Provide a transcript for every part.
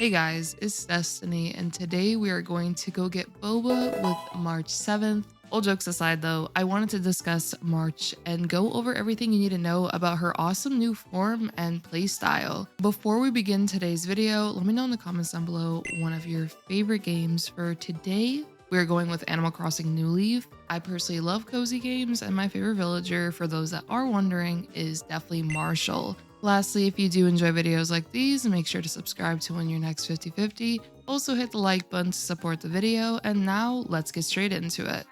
Hey guys, it's Destiny, and today we are going to go get boba with March 7th. All jokes aside though, I wanted to discuss March and go over everything you need to know about her awesome new form and playstyle. Before we begin today's video, let me know in the comments down below one of your favorite games for today. We're going with Animal Crossing New Leaf. I personally love cozy games, and my favorite villager, for those that are wondering, is definitely Marshall. Lastly, if you do enjoy videos like these, make sure to subscribe to win your next 50/50. Also hit the like button to support the video, and now let's get straight into it.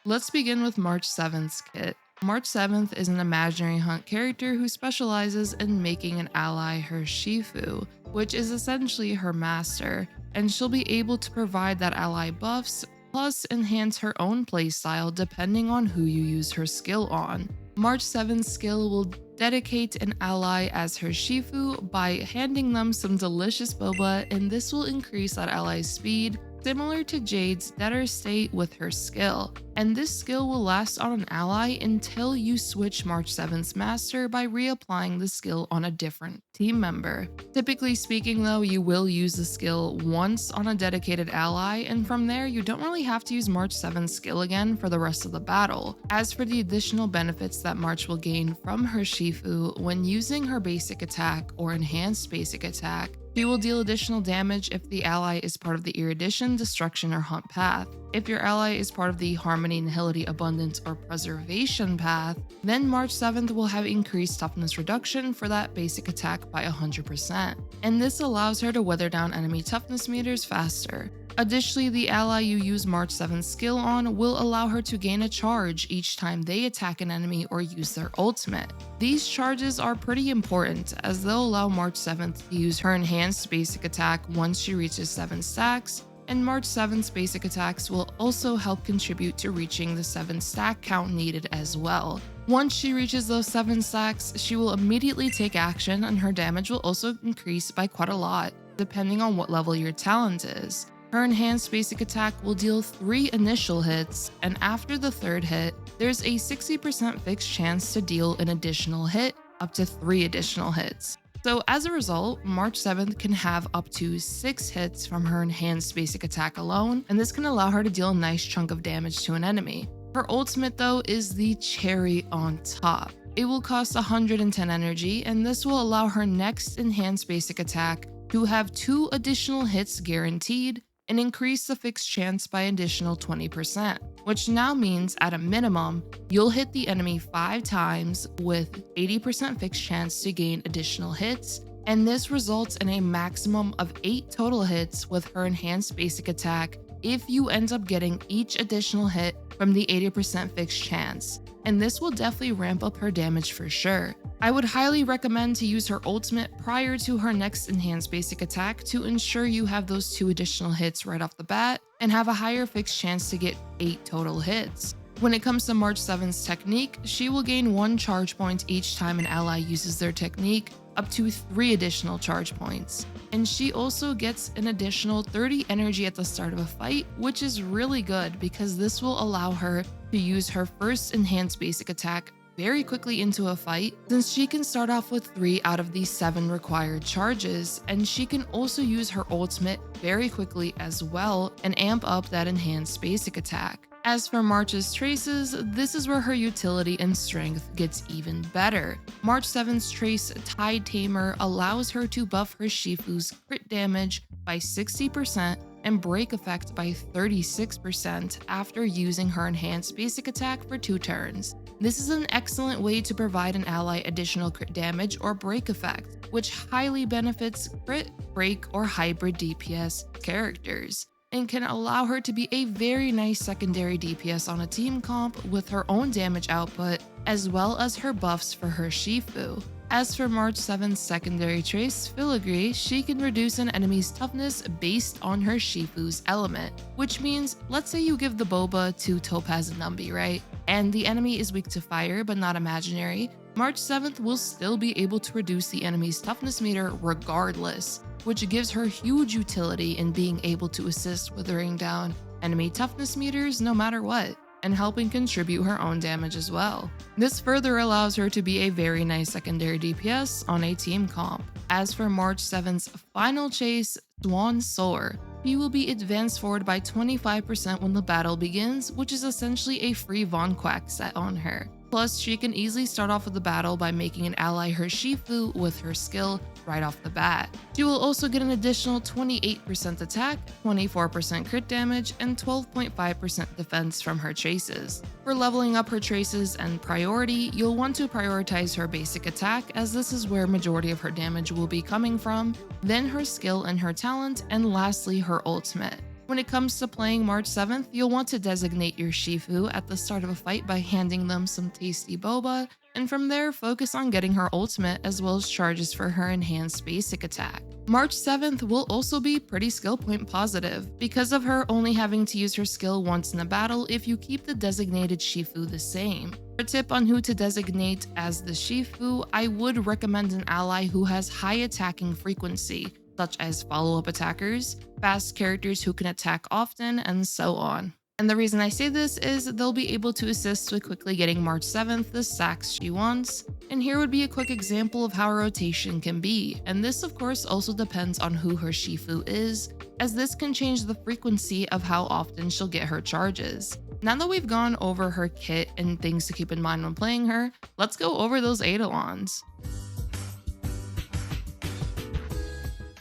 Let's begin with March 7th's kit. March 7th is an imaginary hunt character who specializes in making an ally her Shifu, which is essentially her master, and she'll be able to provide that ally buffs, plus enhance her own playstyle depending on who you use her skill on. March 7th's skill will dedicate an ally as her Shifu by handing them some delicious boba, and this will increase that ally's speed, similar to Jade's Deader State with her skill. And this skill will last on an ally until you switch March 7th's master by reapplying the skill on a different team member. Typically speaking though, you will use the skill once on a dedicated ally, and from there you don't really have to use March 7th's skill again for the rest of the battle. As for the additional benefits that March will gain from her Shifu, when using her basic attack or enhanced basic attack, she will deal additional damage if the ally is part of the Erudition, Destruction, or Hunt path. If your ally is part of the Harmony, Nihility, Abundance, or Preservation path, then March 7th will have increased toughness reduction for that basic attack by 100%, and this allows her to weather down enemy toughness meters faster. Additionally, the ally you use March 7th's skill on will allow her to gain a charge each time they attack an enemy or use their ultimate. These charges are pretty important as they'll allow March 7th to use her enhanced basic attack once she reaches 7 stacks, and March 7th's basic attacks will also help contribute to reaching the 7 stack count needed as well. Once she reaches those 7 stacks, she will immediately take action, and her damage will also increase by quite a lot, depending on what level your talent is. Her enhanced basic attack will deal 3 initial hits, and after the 3rd hit, there's a 60% fixed chance to deal an additional hit, up to 3 additional hits. So as a result, March 7th can have up to 6 hits from her enhanced basic attack alone, and this can allow her to deal a nice chunk of damage to an enemy. Her ultimate though is the cherry on top. It will cost 110 energy, and this will allow her next enhanced basic attack to have 2 additional hits guaranteed, and increase the fixed chance by an additional 20%, which now means at a minimum, you'll hit the enemy 5 times with 80% fixed chance to gain additional hits, and this results in a maximum of 8 total hits with her enhanced basic attack if you end up getting each additional hit from the 80% fixed chance, and this will definitely ramp up her damage for sure. I would highly recommend to use her ultimate prior to her next enhanced basic attack to ensure you have those 2 additional hits right off the bat and have a higher fixed chance to get 8 total hits. When it comes to March 7th's technique, she will gain 1 charge point each time an ally uses their technique, up to 3 additional charge points. And she also gets an additional 30 energy at the start of a fight, which is really good because this will allow her to use her first enhanced basic attack very quickly into a fight, since she can start off with 3 out of the 7 required charges, and she can also use her ultimate very quickly as well and amp up that enhanced basic attack. As for March's traces, this is where her utility and strength gets even better. March 7th's trace Tide Tamer allows her to buff her Shifu's crit damage by 60% and break effect by 36% after using her enhanced basic attack for 2 turns. This is an excellent way to provide an ally additional crit damage or break effect, which highly benefits crit, break, or hybrid DPS characters, and can allow her to be a very nice secondary DPS on a team comp with her own damage output, as well as her buffs for her Shifu. As for March 7th's secondary trace, Filigree, she can reduce an enemy's toughness based on her Shifu's element, which means, let's say you give the boba to Topaz Numby, right? And the enemy is weak to fire but not imaginary, March 7th will still be able to reduce the enemy's toughness meter regardless, which gives her huge utility in being able to assist withering down enemy toughness meters no matter what. and helping contribute her own damage as well. This further allows her to be a very nice secondary DPS on a team comp. As for March 7th's final chase, Swan Soar, she will be advanced forward by 25% when the battle begins, which is essentially a free Von Quack set on her. Plus, she can easily start off with the battle by making an ally her Shifu with her skill right off the bat. She will also get an additional 28% attack, 24% crit damage, and 12.5% defense from her traces. For leveling up her traces and priority, you'll want to prioritize her basic attack, as this is where majority of her damage will be coming from, then her skill and her talent, and lastly her ultimate. When it comes to playing March 7th, you'll want to designate your Shifu at the start of a fight by handing them some tasty boba, and from there focus on getting her ultimate as well as charges for her enhanced basic attack. March 7th will also be pretty skill point positive, because of her only having to use her skill once in a battle if you keep the designated Shifu the same. For a tip on who to designate as the Shifu, I would recommend an ally who has high attacking frequency, such as follow-up attackers, fast characters who can attack often, and so on. And the reason I say this is they'll be able to assist with quickly getting March 7th the sacks she wants, and here would be a quick example of how rotation can be, and this of course also depends on who her Shifu is, as this can change the frequency of how often she'll get her charges. Now that we've gone over her kit and things to keep in mind when playing her, let's go over those Eidolons.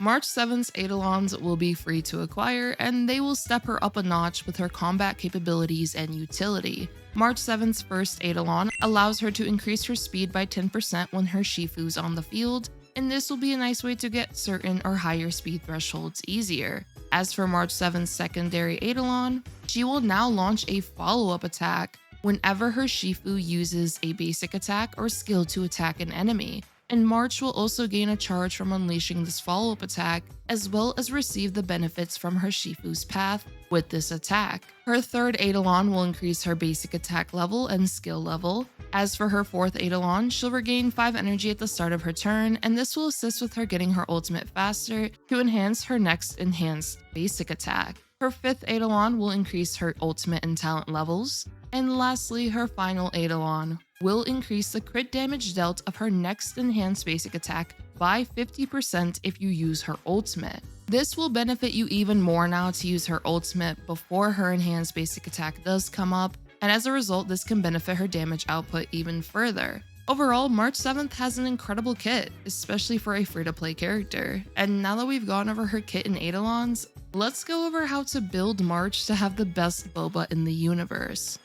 March 7th's Eidolons will be free to acquire, and they will step her up a notch with her combat capabilities and utility. March 7th's first Eidolon allows her to increase her speed by 10% when her Shifu's on the field, and this will be a nice way to get certain or higher speed thresholds easier. As for March 7th's secondary Eidolon, she will now launch a follow-up attack whenever her Shifu uses a basic attack or skill to attack an enemy. And March will also gain a charge from unleashing this follow-up attack, as well as receive the benefits from her Shifu's path with this attack. Her third Eidolon will increase her basic attack level and skill level. As for her fourth Eidolon, she'll regain 5 energy at the start of her turn, and this will assist with her getting her ultimate faster to enhance her next enhanced basic attack. Her fifth Eidolon will increase her ultimate and talent levels. And lastly, her final Eidolon will increase the crit damage dealt of her next enhanced basic attack by 50% if you use her ultimate. This will benefit you even more now to use her ultimate before her enhanced basic attack does come up, and as a result, this can benefit her damage output even further. Overall, March 7th has an incredible kit, especially for a free-to-play character. And now that we've gone over her kit and Eidolons, let's go over how to build March to have the best boba in the universe.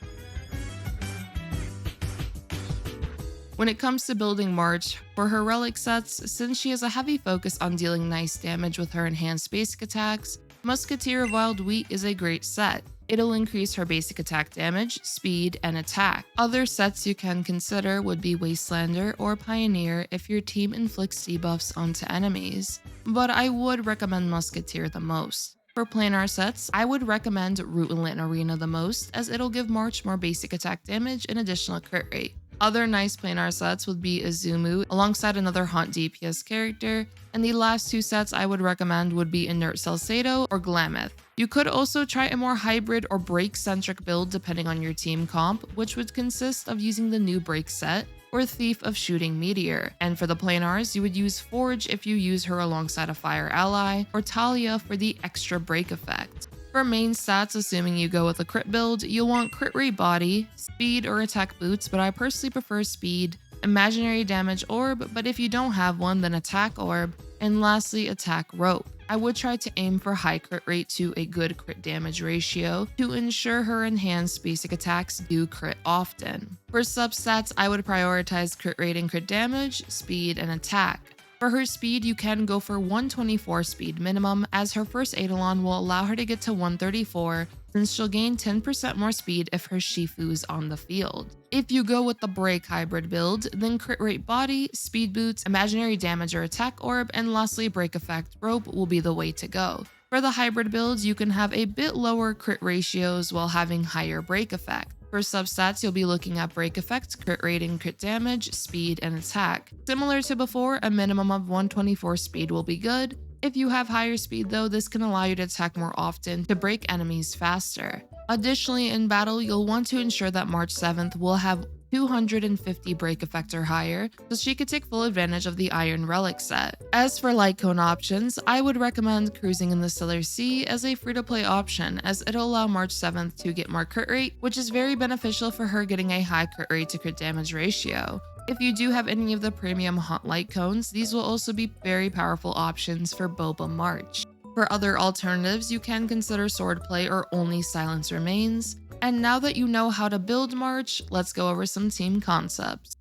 When it comes to building March, for her relic sets, since she has a heavy focus on dealing nice damage with her enhanced basic attacks, Musketeer of Wild Wheat is a great set. It'll increase her basic attack damage, speed, and attack. Other sets you can consider would be Wastelander or Pioneer if your team inflicts debuffs onto enemies, but I would recommend Musketeer the most. For planar sets, I would recommend Root and Lit Arena the most, as it'll give March more basic attack damage and additional crit rate. Other nice planar sets would be Izumu alongside another Haunt DPS character, and the last two sets I would recommend would be Inert Salcedo or Glameth. You could also try a more hybrid or break-centric build depending on your team comp, which would consist of using the new break set or Thief of Shooting Meteor. And for the planars, you would use Forge if you use her alongside a fire ally, or Talia for the extra break effect. For main stats, assuming you go with a crit build, you'll want crit rate body, speed or attack boots, but I personally prefer speed, imaginary damage orb, but if you don't have one, then attack orb, and lastly attack rope. I would try to aim for high crit rate to a good crit damage ratio to ensure her enhanced basic attacks do crit often. For substats, I would prioritize crit rate and crit damage, speed, and attack. For her speed, you can go for 124 speed minimum, as her first Eidolon will allow her to get to 134, since she'll gain 10% more speed if her Shifu's on the field. If you go with the break hybrid build, then crit rate body, speed boots, imaginary damage or attack orb, and lastly break effect rope will be the way to go. For the hybrid builds, you can have a bit lower crit ratios while having higher break effect. For substats, you'll be looking at break effect, crit rate and crit damage, speed, and attack. Similar to before, a minimum of 124 speed will be good. If you have higher speed though, this can allow you to attack more often to break enemies faster. Additionally, in battle, you'll want to ensure that March 7th will have 250 break effect or higher, so she could take full advantage of the Iron Relic set. As for light cone options, I would recommend cruising in the Stellar Sea as a free-to-play option, as it'll allow March 7th to get more crit rate, which is very beneficial for her getting a high crit rate to crit damage ratio. If you do have any of the premium Hunt light cones, these will also be very powerful options for Boba March. For other alternatives, you can consider swordplay or only silence remains. And now that you know how to build March, let's go over some team concepts.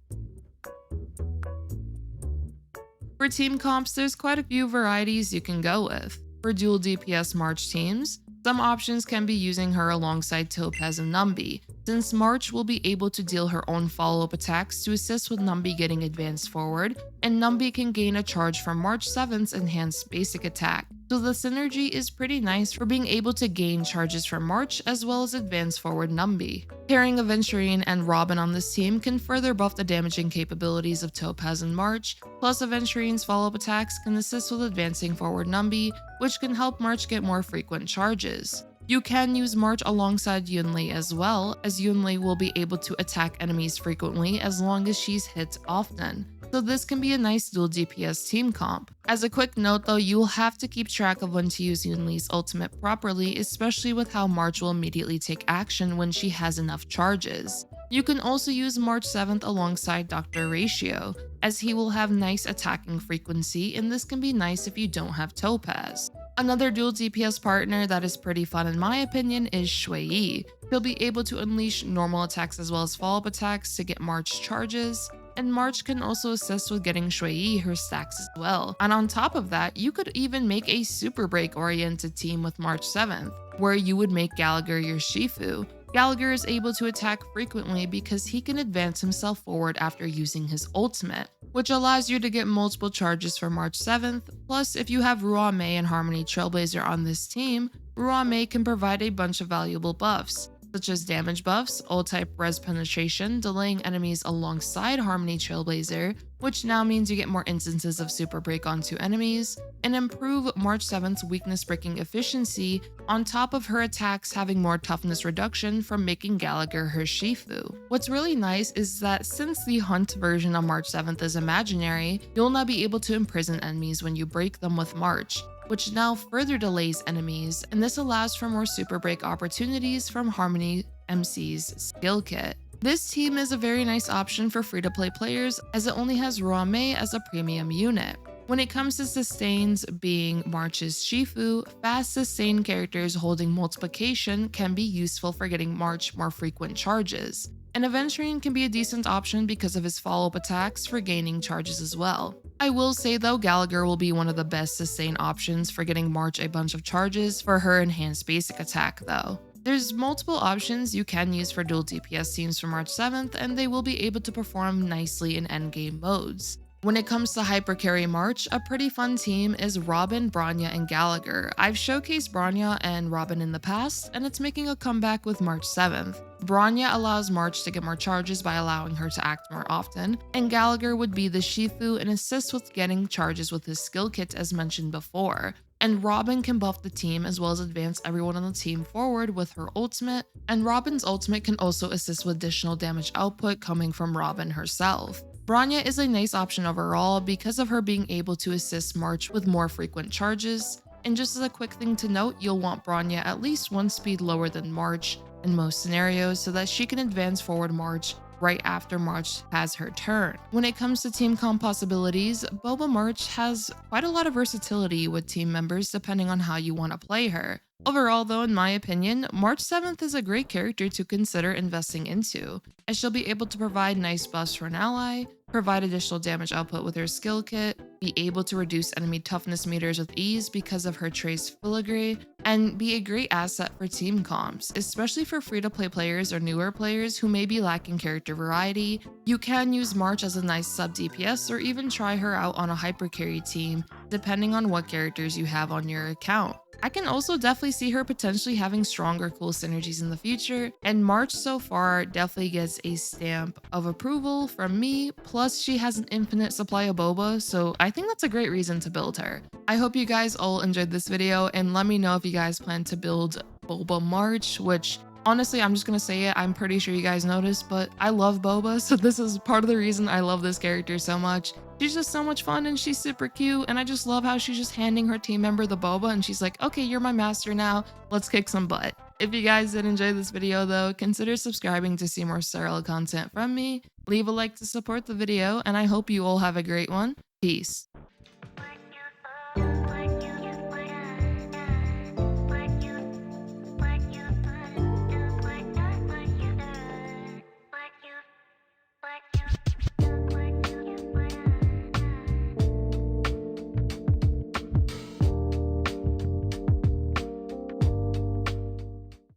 For team comps, there's quite a few varieties you can go with. For dual DPS March teams, some options can be using her alongside Topaz and Numby, since March will be able to deal her own follow-up attacks to assist with Numby getting advanced forward, and Numby can gain a charge from March 7th's enhanced basic attack. So the synergy is pretty nice for being able to gain charges from March as well as advance forward Numby. Pairing Aventurine and Robin on this team can further buff the damaging capabilities of Topaz and March, plus Aventurine's follow-up attacks can assist with advancing forward Numby, which can help March get more frequent charges. You can use March alongside Yunli as well, as Yunli will be able to attack enemies frequently as long as she's hit often. So this can be a nice dual DPS team comp. As a quick note though, you'll have to keep track of when to use Yunli's ultimate properly, especially with how March will immediately take action when she has enough charges. You can also use March 7th alongside Dr. Ratio, as he will have nice attacking frequency, and this can be nice if you don't have Topaz. Another dual DPS partner that is pretty fun in my opinion is Shui Yi. He'll be able to unleash normal attacks as well as follow-up attacks to get March charges, and March can also assist with getting Shui Yi her stacks as well. And on top of that, you could even make a super break oriented team with March 7th, where you would make Gallagher your Shifu. Gallagher is able to attack frequently because he can advance himself forward after using his ultimate, which allows you to get multiple charges for March 7th. Plus, if you have Ruan Mei and Harmony Trailblazer on this team, Ruan Mei can provide a bunch of valuable buffs, such as damage buffs, ult-type res penetration, delaying enemies alongside Harmony Trailblazer, which now means you get more instances of super break onto enemies, and improve March 7th's weakness breaking efficiency on top of her attacks having more toughness reduction from making Gallagher her Shifu. What's really nice is that since the Hunt version on March 7th is imaginary, you'll now be able to imprison enemies when you break them with March, which now further delays enemies, and this allows for more super break opportunities from Harmony MC's skill kit. This team is a very nice option for free-to-play players as it only has Ruan Mei as a premium unit. When it comes to sustains being March's Shifu, fast sustain characters holding multiplication can be useful for getting March more frequent charges. And Aventurine can be a decent option because of his follow-up attacks for gaining charges as well. I will say though, Gallagher will be one of the best sustain options for getting March a bunch of charges for her enhanced basic attack though. There's multiple options you can use for dual DPS teams for March 7th, and they will be able to perform nicely in endgame modes. When it comes to Hypercarry March, a pretty fun team is Robin, Bronya, and Gallagher. I've showcased Bronya and Robin in the past, and it's making a comeback with March 7th. Bronya allows March to get more charges by allowing her to act more often, and Gallagher would be the Shifu and assist with getting charges with his skill kit as mentioned before. And Robin can buff the team as well as advance everyone on the team forward with her ultimate, and Robin's ultimate can also assist with additional damage output coming from Robin herself. Bronya is a nice option overall because of her being able to assist March with more frequent charges, and just as a quick thing to note, you'll want Bronya at least one speed lower than March in most scenarios so that she can advance forward March right after March has her turn. When it comes to team comp possibilities, Boba March has quite a lot of versatility with team members depending on how you want to play her. Overall though, in my opinion, March 7th is a great character to consider investing into, as she'll be able to provide nice buffs for an ally, provide additional damage output with her skill kit, be able to reduce enemy toughness meters with ease because of her trace filigree, and be a great asset for team comps, especially for free-to-play players or newer players who may be lacking character variety. You can use March as a nice sub DPS or even try her out on a hyper carry team, depending on what characters you have on your account. I can also definitely see her potentially having stronger cool synergies in the future, and March so far definitely gets a stamp of approval from me, plus she has an infinite supply of boba, so I think that's a great reason to build her. I hope you guys all enjoyed this video, and let me know if you guys plan to build Boba March, which Honestly, I'm just gonna say it. I'm pretty sure you guys noticed, but I love Boba, so this is part of the reason I love this character so much. She's just so much fun and she's super cute, and I just love how she's just handing her team member the boba and she's like, okay, you're my master now. Let's kick some butt. If you guys did enjoy this video though, consider subscribing to see more Star Rail content from me. Leave a like to support the video, and I hope you all have a great one. Peace.